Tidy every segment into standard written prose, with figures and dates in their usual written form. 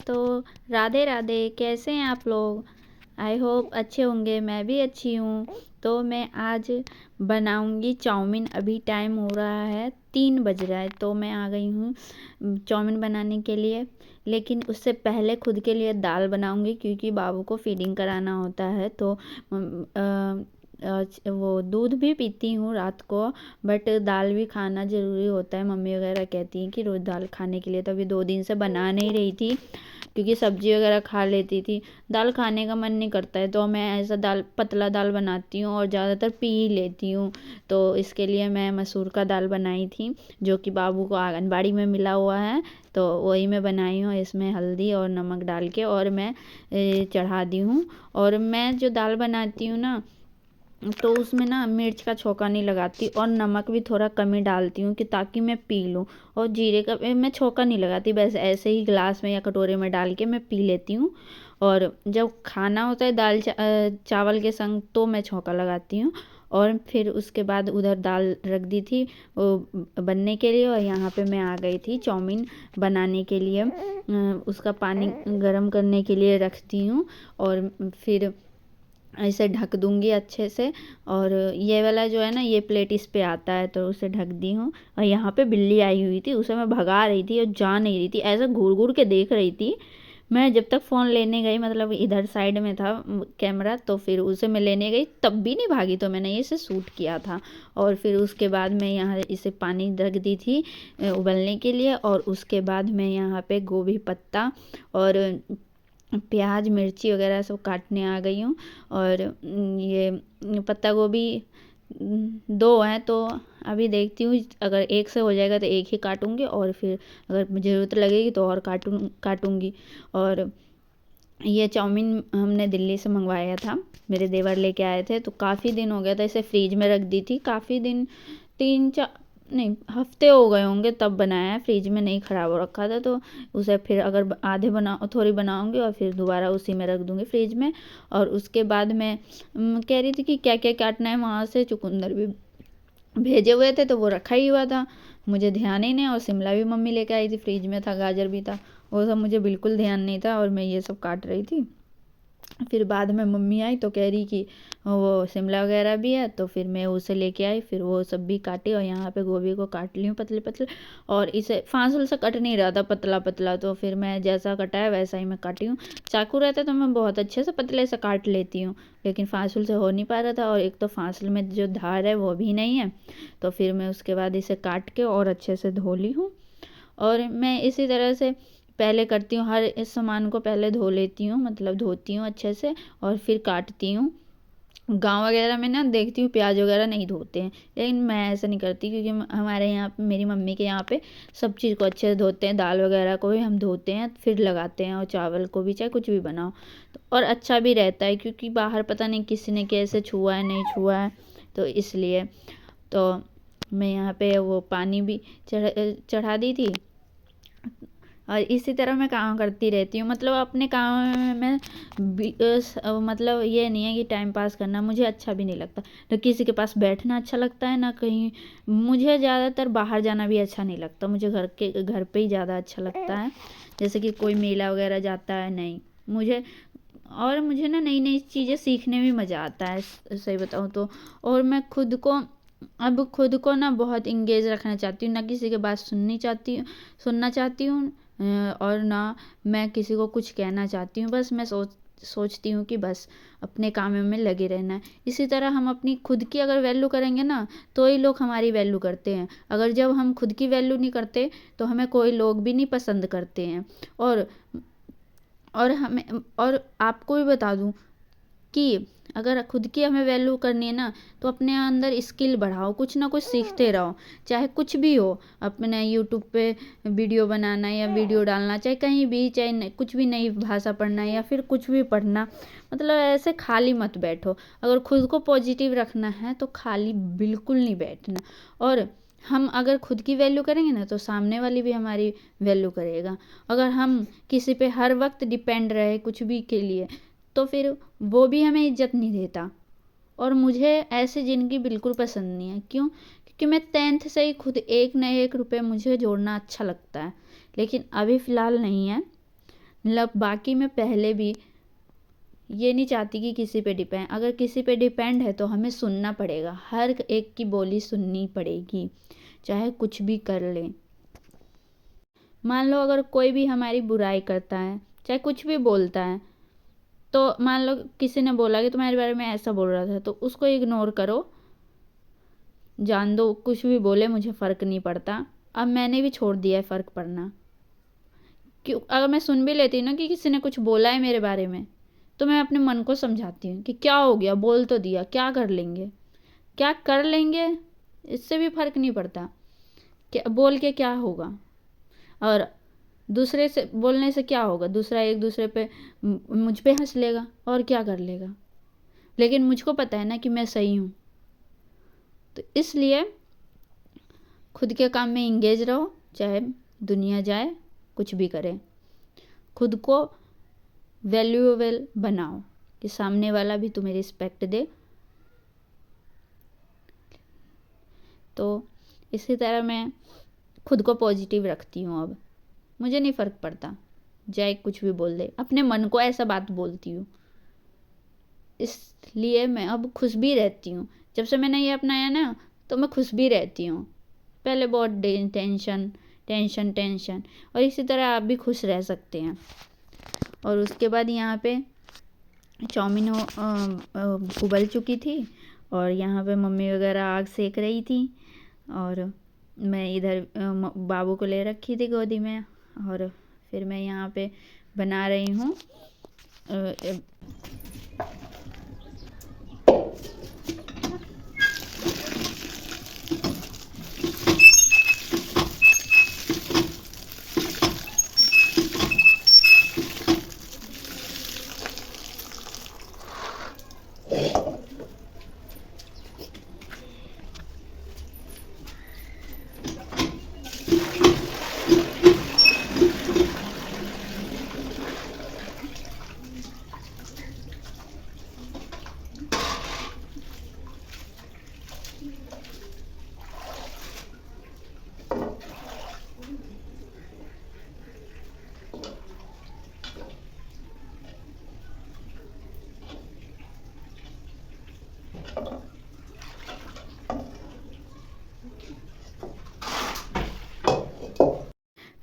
तो राधे राधे। कैसे हैं आप लोग? आई होप अच्छे होंगे। मैं भी अच्छी हूँ। तो मैं आज बनाऊँगी चाउमीन। अभी टाइम हो रहा है 3 बज रहा है, तो मैं आ गई हूँ चाउमीन बनाने के लिए। लेकिन उससे पहले खुद के लिए दाल बनाऊँगी, क्योंकि बाबू को फीडिंग कराना होता है। तो वो दूध भी पीती हूँ रात को, बट दाल भी खाना ज़रूरी होता है। मम्मी वगैरह कहती हैं कि रोज़ दाल खाने के लिए। तो अभी 2 दिन से बना नहीं रही थी, क्योंकि सब्ज़ी वगैरह खा लेती थी। दाल खाने का मन नहीं करता है, तो मैं ऐसा पतला दाल बनाती हूँ और ज़्यादातर पी ही लेती हूँ। तो इसके लिए मैं मसूर का दाल बनाई थी, जो कि बाबू को आंगनबाड़ी में मिला हुआ है। तो वही मैं बनाई हूँ, इसमें हल्दी और नमक डाल के, और मैं चढ़ा दी हूँ। और मैं जो दाल बनाती हूँ ना, तो उसमें ना मिर्च का छौंका नहीं लगाती, और नमक भी थोड़ा कम ही डालती हूँ, कि ताकि मैं पी लूँ। और जीरे का मैं छौंका नहीं लगाती, बस ऐसे ही गिलास में या कटोरे में डाल के मैं पी लेती हूँ। और जब खाना होता है दाल चावल के संग, तो मैं छौंका लगाती हूँ। और फिर उसके बाद उधर दाल रख दी थी वो बनने के लिए, और यहाँ पे मैं आ गई थी चाउमीन बनाने के लिए। उसका पानी गर्म करने के लिए रखती हूँ, और फिर ऐसे ढक दूँगी अच्छे से। और ये वाला जो है ना, ये प्लेट इस पे आता है, तो उसे ढक दी हूँ। और यहाँ पे बिल्ली आई हुई थी, उसे मैं भगा रही थी और जा नहीं रही थी, ऐसा घूर घूर के देख रही थी। मैं जब तक फ़ोन लेने गई, मतलब इधर साइड में था कैमरा, तो फिर उसे मैं लेने गई, तब भी नहीं भागी। तो मैंने इसे शूट किया था। और फिर उसके बाद मैं यहाँ इसे पानी रख दी थी उबलने के लिए। और उसके बाद मैं यहाँ पे गोभी पत्ता और प्याज मिर्ची वगैरह सब काटने आ गई हूँ। और ये पत्ता गोभी 2 हैं, तो अभी देखती हूँ, अगर एक से हो जाएगा तो एक ही काटूँगी, और फिर अगर मुझे ज़रूरत लगेगी तो और काटूँगी। और ये चाउमीन हमने दिल्ली से मंगवाया था, मेरे देवर लेके आए थे। तो काफ़ी दिन हो गया था, इसे फ्रीज में रख दी थी काफ़ी दिन, 3-4 नहीं हफ्ते हो गए होंगे तब बनाया है। फ्रिज में नहीं ख़राब हो रखा था। तो उसे फिर अगर थोड़ी बनाऊंगी, और फिर दोबारा उसी में रख दूंगी फ्रिज में। और उसके बाद मैं कह रही थी कि क्या क्या काटना है। वहाँ से चुकंदर भी भेजे हुए थे, तो वो रखा ही हुआ था, मुझे ध्यान ही नहीं। और शिमला भी मम्मी लेके आई थी, फ्रिज में था, गाजर भी था, वो सब मुझे बिल्कुल ध्यान नहीं था, और मैं ये सब काट रही थी। फिर बाद में मम्मी आई तो कह रही कि वो शिमला वगैरह भी है, तो फिर मैं उसे लेके आई, फिर वो सब भी काटी। और यहाँ पे गोभी को काट ली हूँ पतले पतले, और इसे फांसुल से कट नहीं रहा था, पतला पतला, तो फिर मैं जैसा कटा है वैसा ही मैं काटी हूँ। चाकू रहता तो मैं बहुत अच्छे से पतले से काट लेती हूँ, लेकिन फांसुल से हो नहीं पा रहा था। और एक तो फांसुल में जो धार है वो भी नहीं है। तो फिर मैं उसके बाद इसे काट के और अच्छे से धो ली हूँ। और मैं इसी तरह से पहले करती हूँ, हर इस सामान को पहले धो लेती हूँ, मतलब धोती हूँ अच्छे से, और फिर काटती हूँ। गांव वगैरह में ना देखती हूँ प्याज वगैरह नहीं धोते हैं, लेकिन मैं ऐसा नहीं करती, क्योंकि हमारे यहाँ पे, मेरी मम्मी के यहाँ पे सब चीज़ को अच्छे से धोते हैं। दाल वगैरह को भी हम धोते हैं फिर लगाते हैं, और चावल को भी, चाहे कुछ भी बनाओ तो। और अच्छा भी रहता है, क्योंकि बाहर पता नहीं किसी ने कैसे छुआ है नहीं छुआ है, तो इसलिए। तो मैं यहाँ पे वो पानी भी चढ़ा दी थी। और इसी तरह मैं काम करती रहती हूँ, मतलब अपने काम में मैं मतलब ये नहीं है कि टाइम पास करना मुझे अच्छा भी नहीं लगता, ना किसी के पास बैठना अच्छा लगता है, ना कहीं। मुझे ज़्यादातर बाहर जाना भी अच्छा नहीं लगता, मुझे घर पे ही ज़्यादा अच्छा लगता है। जैसे कि कोई मेला वगैरह जाता है, नहीं मुझे। और मुझे ना नई नई चीज़ें सीखने में मज़ा आता है, सही बताऊँ तो। और मैं खुद को ना बहुत इंगेज रखना चाहती हूँ, ना किसी की बात सुनना चाहती हूँ, और ना मैं किसी को कुछ कहना चाहती हूँ। बस मैं सोचती हूँ कि बस अपने काम में लगे रहना है। इसी तरह हम अपनी खुद की अगर वैल्यू करेंगे ना, तो ही लोग हमारी वैल्यू करते हैं। अगर जब हम खुद की वैल्यू नहीं करते, तो हमें कोई लोग भी नहीं पसंद करते हैं। और और आपको भी बता दूं कि अगर खुद की हमें वैल्यू करनी है ना, तो अपने अंदर स्किल बढ़ाओ, कुछ ना कुछ सीखते रहो, चाहे कुछ भी हो। अपने यूट्यूब पे वीडियो बनाना या वीडियो डालना, चाहे कहीं भी, चाहे कुछ भी नई भाषा पढ़ना या फिर कुछ भी पढ़ना। मतलब ऐसे खाली मत बैठो। अगर खुद को पॉजिटिव रखना है तो खाली बिल्कुल नहीं बैठना। और हम अगर खुद की वैल्यू करेंगे ना, तो सामने वाली भी हमारी वैल्यू करेगा। अगर हम किसी पे हर वक्त डिपेंड रहे कुछ भी के लिए, तो फिर वो भी हमें इज्जत नहीं देता। और मुझे ऐसी ज़िंदगी बिल्कुल पसंद नहीं है। क्यों? क्योंकि मैं 10th से ही खुद एक न एक रुपए मुझे जोड़ना अच्छा लगता है, लेकिन अभी फ़िलहाल नहीं है। मतलब बाकी मैं पहले भी ये नहीं चाहती कि किसी पे डिपेंड, अगर किसी पे डिपेंड है तो हमें सुनना पड़ेगा, हर एक की बोली सुननी पड़ेगी, चाहे कुछ भी कर ले। मान लो अगर कोई भी हमारी बुराई करता है, चाहे कुछ भी बोलता है, तो मान लो किसी ने बोला कि तुम्हारे बारे में ऐसा बोल रहा था, तो उसको इग्नोर करो, जान दो, कुछ भी बोले मुझे फ़र्क नहीं पड़ता। अब मैंने भी छोड़ दिया है फ़र्क पड़ना। क्यों, अगर मैं सुन भी लेती हूँ ना कि किसी ने कुछ बोला है मेरे बारे में, तो मैं अपने मन को समझाती हूँ कि क्या हो गया, बोल तो दिया, क्या कर लेंगे, क्या कर लेंगे, इससे भी फ़र्क नहीं पड़ता, क्या बोल के क्या होगा, और दूसरे से बोलने से क्या होगा, दूसरा एक दूसरे पे मुझ पे हंस लेगा और क्या कर लेगा। लेकिन मुझको पता है ना कि मैं सही हूँ, तो इसलिए खुद के काम में इंगेज रहो, चाहे दुनिया जाए, कुछ भी करे, खुद को वैल्यूएबल बनाओ कि सामने वाला भी तुम्हें रिस्पेक्ट दे। तो इसी तरह मैं खुद को पॉजिटिव रखती हूँ। अब मुझे नहीं फ़र्क पड़ता, चाहे कुछ भी बोल दे, अपने मन को ऐसा बात बोलती हूँ, इसलिए मैं अब खुश भी रहती हूँ। जब से मैंने ये अपनाया ना, तो मैं खुश भी रहती हूँ। पहले बहुत टेंशन टेंशन टेंशन, और इसी तरह आप भी खुश रह सकते हैं। और उसके बाद यहाँ पे चाउमीन उबल चुकी थी, और यहाँ पे मम्मी वगैरह आग सेक रही थी, और मैं इधर बाबू को ले रखी थी गोदी में, और फिर मैं यहाँ पे बना रही हूँ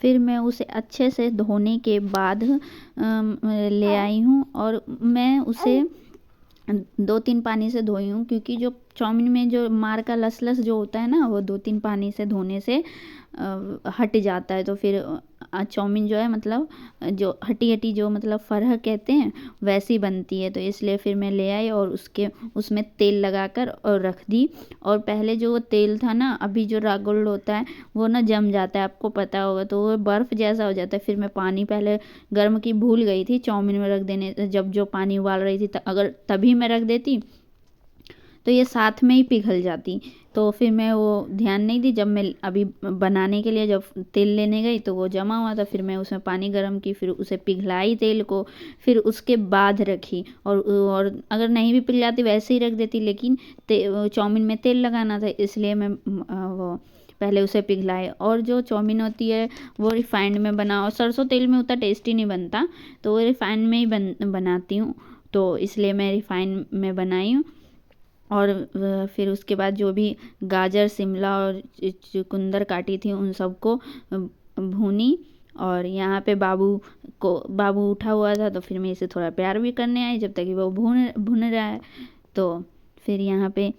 फिर मैं उसे अच्छे से धोने के बाद ले आई हूँ, और मैं उसे 2-3 पानी से धोई हूँ, क्योंकि जो चाउमीन में जो मार का लस लस जो होता है ना, वो 2-3 पानी से धोने से हट जाता है। तो फिर चाउमीन जो है, मतलब जो हटी हटी जो मतलब फरह कहते हैं, वैसी बनती है। तो इसलिए फिर मैं ले आई और उसमें तेल लगाकर और रख दी। और पहले जो वो तेल था ना, अभी जो राग गोल्ड होता है वो ना जम जाता है, आपको पता होगा, तो वो बर्फ़ जैसा हो जाता है। फिर मैं पानी पहले गर्म की भूल गई थी चाउमीन में रख देने, जब जो पानी उबाल रही थी, अगर तभी मैं रख देती तो ये साथ में ही पिघल जाती। तो फिर मैं वो ध्यान नहीं दी, जब मैं अभी बनाने के लिए जब तेल लेने गई तो वो जमा हुआ था। फिर मैं उसमें पानी गर्म की, फिर उसे पिघलाई तेल को, फिर उसके बाद रखी। और अगर नहीं भी पिघलाती वैसे ही रख देती, लेकिन चाउमीन में तेल लगाना था, इसलिए मैं वो पहले उसे पिघलाए। और जो चाउमीन होती है वो रिफाइंड में बनाओ, सरसों तेल में उतना टेस्टी नहीं बनता, तो वो रिफाइंड में ही बनाती हूँ, तो इसलिए मैं रिफाइंड में बनाई हूँ। और फिर उसके बाद जो भी गाजर, शिमला और चुकंदर काटी थी, उन सबको भूनी। और यहाँ पे बाबू उठा हुआ था, तो फिर मैं इसे थोड़ा प्यार भी करने आई, जब तक कि वो भून रहा है। तो फिर यहाँ पे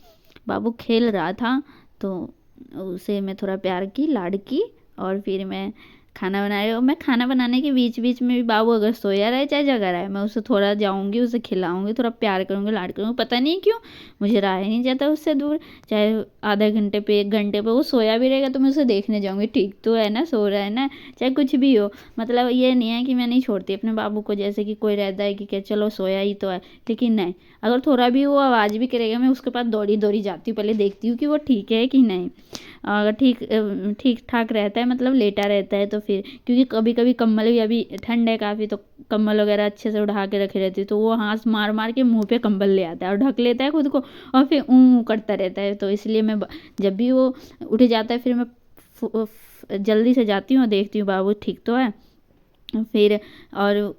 बाबू खेल रहा था, तो उसे मैं थोड़ा प्यार की, लाड की, और फिर मैं खाना बना रही हूँ। मैं खाना बनाने के बीच बीच में भी बाबू अगर सोया रहे चाहे जगा रहा है, मैं उसे थोड़ा जाऊँगी, उसे खिलाऊँगी, थोड़ा प्यार करूँगी, लाड करूँगी। पता नहीं क्यों मुझे रहा ही नहीं जाता उससे दूर, चाहे आधे घंटे पे 1 घंटे पे वो सोया भी रहेगा तो मैं उसे देखने जाऊँगी, ठीक तो है ना, सो रहा है ना, चाहे कुछ भी हो। मतलब ये नहीं है कि मैं नहीं छोड़ती अपने बाबू को, जैसे कि कोई रहता है कि चलो सोया ही तो है, लेकिन नहीं, अगर थोड़ा भी वो आवाज़ भी करेगा, मैं उसके पास दौड़ी दौड़ी जाती हूँ, पहले देखती हूँ कि वो ठीक है कि नहीं। अगर ठीक ठाक रहता है, मतलब लेटा रहता है, तो फिर क्योंकि कभी कभी कम्बल भी, अभी ठंड है काफ़ी, तो कम्बल वगैरह अच्छे से उड़ा के रखे रहती है, तो वो हाथ मार मार के मुंह पे कम्बल ले आता है और ढक लेता है खुद को, और फिर करता रहता है। तो इसलिए मैं जब भी वो उठ जाता है, फिर मैं जल्दी से जाती हूँ और देखती हूँ बाबू ठीक तो है। फिर और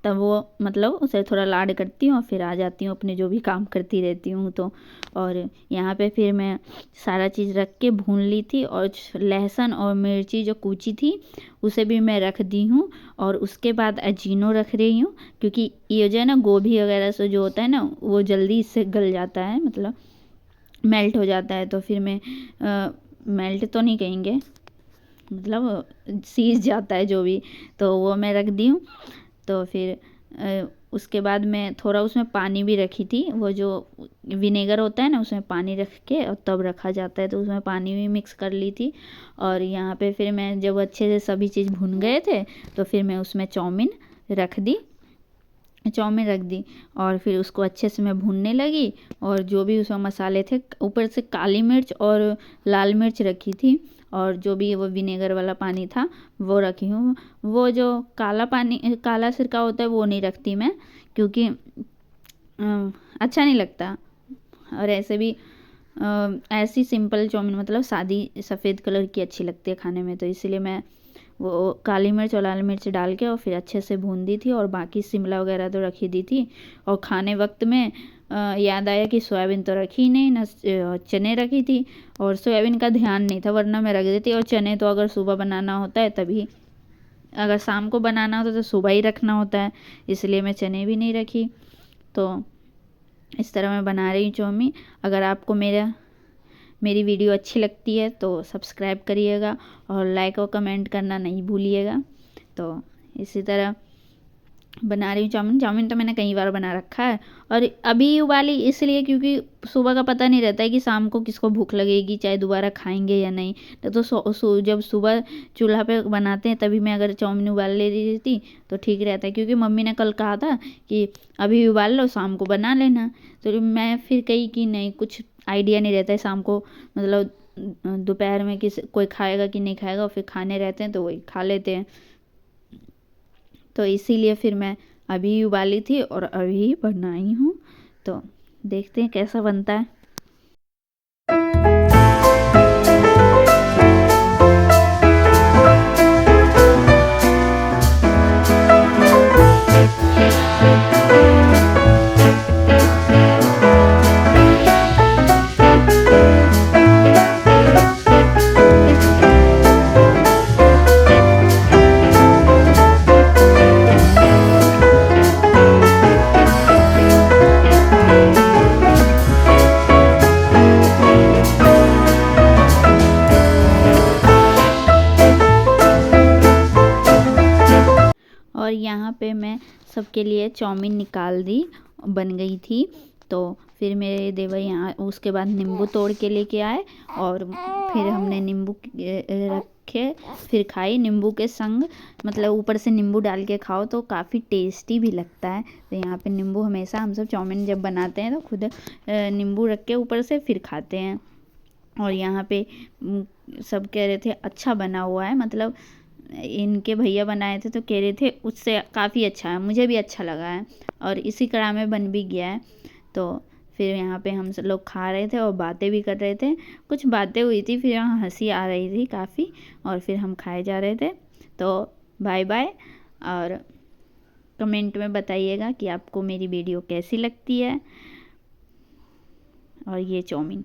तब वो मतलब उसे थोड़ा लाड करती हूँ और फिर आ जाती हूँ अपने जो भी काम करती रहती हूँ तो। और यहाँ पे फिर मैं सारा चीज़ रख के भून ली थी और लहसुन और मिर्ची जो कूची थी उसे भी मैं रख दी हूँ। और उसके बाद अजीनो रख रही हूँ, क्योंकि ये जो है ना गोभी वगैरह से जो होता है ना वो जल्दी इससे गल जाता है, मतलब मेल्ट हो जाता है। तो फिर मैं मेल्ट तो नहीं कहेंगे, मतलब सीज जाता है जो भी, तो वो मैं रख दी हूँ। तो फिर उसके बाद मैं थोड़ा उसमें पानी भी रखी थी, वो जो विनेगर होता है ना उसमें पानी रख के और तब रखा जाता है, तो उसमें पानी भी मिक्स कर ली थी। और यहाँ पे फिर मैं जब अच्छे से सभी चीज़ भुन गए थे तो फिर मैं उसमें चाउमीन रख दी और फिर उसको अच्छे से मैं भूनने लगी। और जो भी उसमें मसाले थे, ऊपर से काली मिर्च और लाल मिर्च रखी थी, और जो भी वो विनेगर वाला पानी था वो रखी हूँ। वो जो काला सिरका होता है वो नहीं रखती मैं, क्योंकि अच्छा नहीं लगता। और ऐसे भी ऐसी सिंपल चाउमीन मतलब सादी सफ़ेद कलर की अच्छी लगती है खाने में, तो इसीलिए मैं वो काली मिर्च और लाल मिर्च डाल के और फिर अच्छे से भून दी थी। और बाकी शिमला वगैरह तो रखी दी थी। और खाने वक्त में याद आया कि सोयाबीन तो रखी ही नहीं ना, चने रखी थी, और सोयाबीन का ध्यान नहीं था वरना मैं रख देती। और चने तो अगर सुबह बनाना होता है तभी, अगर शाम को बनाना होता तो सुबह ही रखना होता है, इसलिए मैं चने भी नहीं रखी। तो इस तरह मैं बना रही हूँ चाउमीन। अगर आपको मेरी वीडियो अच्छी लगती है तो सब्सक्राइब करिएगा और लाइक और कमेंट करना नहीं भूलिएगा। तो इसी तरह बना रही हूँ चाउमीन तो मैंने कई बार बना रखा है। और अभी उबाली इसलिए क्योंकि सुबह का पता नहीं रहता है कि शाम को किसको भूख लगेगी, चाहे दोबारा खाएंगे या नहीं। तो जब सुबह चूल्हा पे बनाते हैं तभी मैं अगर चाउमीन उबाल ले रही थी तो ठीक रहता है, क्योंकि मम्मी ने कल कहा था कि अभी उबाल लो शाम को बना लेना। तो मैं फिर कही कि नहीं, कुछ आइडिया नहीं रहता है शाम को, मतलब दोपहर में कोई खाएगा कि नहीं खाएगा, और फिर खाने रहते हैं तो वही खा लेते हैं। तो इसीलिए फिर मैं अभी उबाली थी और अभी बनाई हूँ। तो देखते हैं कैसा बनता है। और यहाँ पे मैं सबके लिए चाउमीन निकाल दी, बन गई थी। तो फिर मेरे देवर यहाँ उसके बाद नींबू तोड़ के लेके आए और फिर हमने नींबू रखे, फिर खाई नींबू के संग, मतलब ऊपर से नींबू डाल के खाओ तो काफ़ी टेस्टी भी लगता है। तो यहाँ पे नींबू हमेशा हम सब चाउमीन जब बनाते हैं तो खुद नींबू रख के ऊपर से फिर खाते हैं। और यहाँ पे सब कह रहे थे अच्छा बना हुआ है, मतलब इनके भैया बनाए थे तो कह रहे थे उससे काफ़ी अच्छा है, मुझे भी अच्छा लगा है और इसी कढ़ाई में बन भी गया है। तो फिर यहाँ पे हम सब लोग खा रहे थे और बातें भी कर रहे थे, कुछ बातें हुई थी, फिर यहाँ हंसी आ रही थी काफ़ी, और फिर हम खाए जा रहे थे। तो बाय बाय, और कमेंट में बताइएगा कि आपको मेरी वीडियो कैसी लगती है। और ये चाउमीन